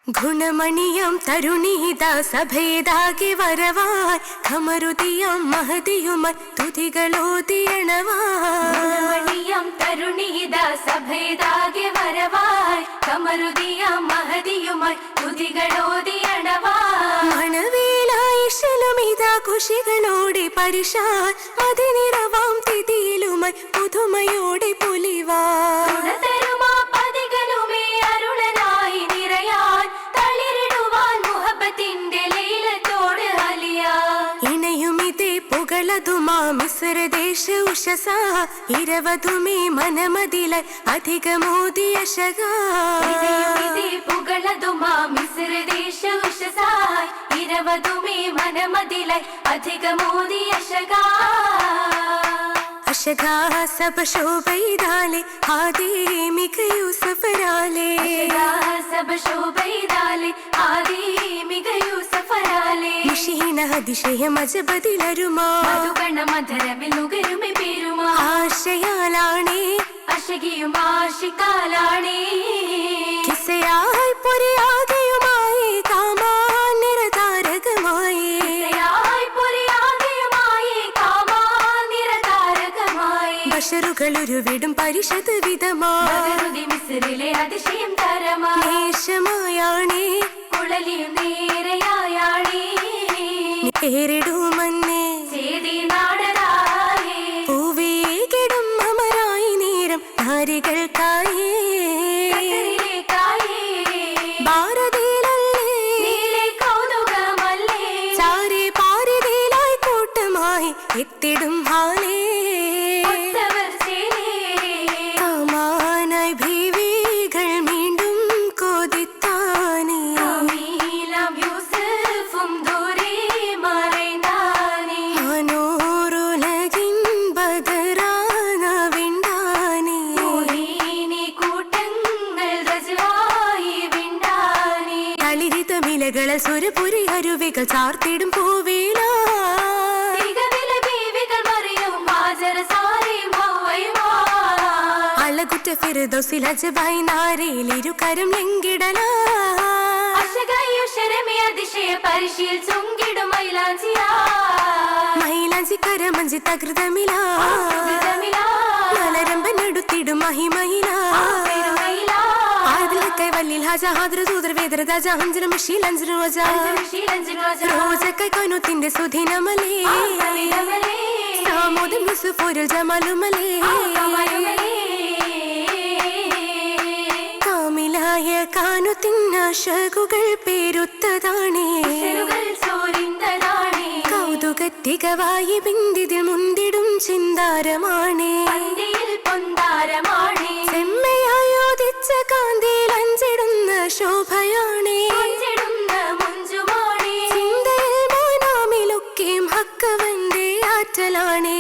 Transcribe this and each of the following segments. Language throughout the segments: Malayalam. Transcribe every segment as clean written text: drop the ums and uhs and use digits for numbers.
ഗുണമണിയം തരുണീതാ സഭേദാകെ വരവായ് ഖമരുതിയം മഹദിയുമായി തുതികളോതിയണവായ്. ഗുണമണിയം തരുണീതാ സഭേദാകെ വരവായ് ഖമരുതിയം മഹദിയുമായി തുതികളോതിയണവായ്. മണവേലായിഷലുമിതാ കുശികളോടെ പരിശാൽ മതിനിറവാം തിഥിയിലുമായി പുതുമയോടെ പൊലിവായ്. പുകളതുമാ മിസ്രദേശ ഉഷസ ഇരവതുമേ മനമതിലായി അധികമോദിയ ശകാ. പുകളതുമാ മിസ്രദേശ ഉഷസ ഇരവതുമേ മനമതിലായി അധികമോദിയ ശകാ. അശകാ സബ ശോഭൈദാലെ ആദി മിക യൂസഫരാലെ. സബ ശോഭൈദാലെ ആദി മിക യൂസഫരാലെ. മുഷീന അതിശയം അജബദിലരുമാ മധുഗണ മധുരമിൽ നുകരുമെ പേരുമാ. ആശയാലാണേ അശകിയും ആശിക്കാലാണേ. കിസയായി പൊരിയാകെയുമായി കാമാൻ നിരതാരകമായി. ബഷറുകളുരുവിടും പരിഷത് വിധമായി മിസ്രിലെ അതിശയം തരമാ. ദേശമായാണേ കുഴലിയും നേരെയായാണേ. നേരിടുമന്നേ ചേതി നാടരായേ. പൂവേകിടും അമരായി നേരം നാരികൾക്കായേ. ഭാരതിയിലല്ലേ നീലെ കൗതുകമല്ലേ. ചാരെ പാരിതിയിലായി കൂട്ടമായി എത്തിടും ഹാലേ. കാമാനായി ഭീവികൾ വീണ്ടും കൊതിത്താനേ. യൂസഫും ദൂരെ മറൈനാനേ. മനോരുലകിൻ ബദറാന വിണ്ടാനേ. മോഹിനി കൂട്ടങ്ങൾ രജവായി വിണ്ടാനേ. തളിരിതമിലകള സുരപുരി അരുവികൾ ചാർത്തിടും പൂവേല. അളകുറ്റ ഫിർദൗസിൽ അജബായി നാരയിലിരുകരം ലംഘിടല. മൈലാഞ്ചി കരമഞ്ചി തകൃതമില. മലരമ്പനെടുത്തിടും മഹിമയില. ആദിലക്കൈ വല്ലിൽ ഹാജ ഹാദ്ര സൂദ്ര വേദര ദാജ ഹഞ്ചര മിഷീൽ അഞ്ചര റോജ. റോജക്കൈ കനുത്തിന്റെ സുധിനമലേ. സാമോദം യൂസുഫോരിൽ ജമാലുമലേ. കാമിലായ കാനുത്തിന്നാശകുകൾ പേരുത്തതാണേ. കൗതുകത്തികവായി ബിന്ദിതിൽ മുന്തിടും ചിന്താരമാണേ. ചെമ്മയായോദിച്ച കാന്തിയിൽ അഞ്ചിടുന്ന ശോഭയാണേ. ചിന്തയിൽ മോനാമിലൊക്കെയും ഹക്കവന്റെ ആറ്റലാണേ.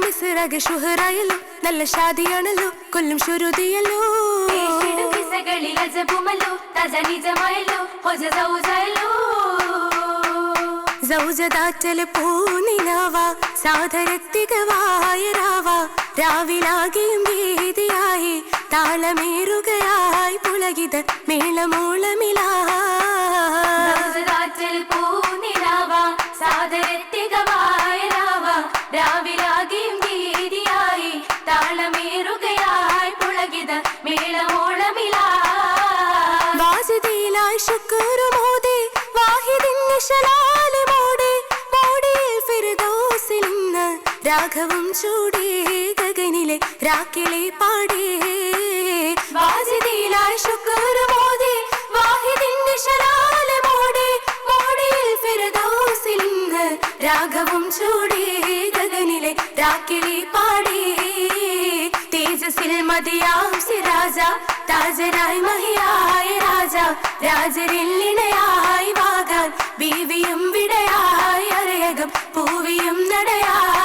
മിസ്രക ഷുഹറായല്ലോ നല്ല ഷാദിയാണല്ലോ കൊല്ലും ശുരുതിയല്ലോ. സൗജദാറ്റല് പൂനിലാവ സാധരത്തികവായ രാവ. രാവിലാകെയും വേദിയായി താളമേറുകയായി പുളകിത മേളമോളമിലാ. രാവിലാകെയും ഗീതിയായി താളമേറുകയായി പുളകിത മേളമോളമിലാ. വാസിദിലായി ശുക്റുമോദി വാഹിദിന് ശലാലിമോടി. മോടിയിൽ ഫിർദൗസിൽ നിന്ന് രാഘവം ചൂടി ഗഗനിലെ രാക്കിളെ പാടി. വാസിദിലായി ശുക്റുമോദി വാഹിദിന് ശലാലിമോടി. മോടിയിൽ ഫിർദൗസിൽ നിന്ന് രാഘവം ചൂടി ഗഗനിലെ രാക്കിളി പാടി. തേജസ്സിൽ മതിയാം സിരാജ താജരായി മഹിയായ രാജ. രാജരില്ലിണയായി വാകാൻ ബീവിയും വിടയായി അരയകം പൂവിയും നടയായി.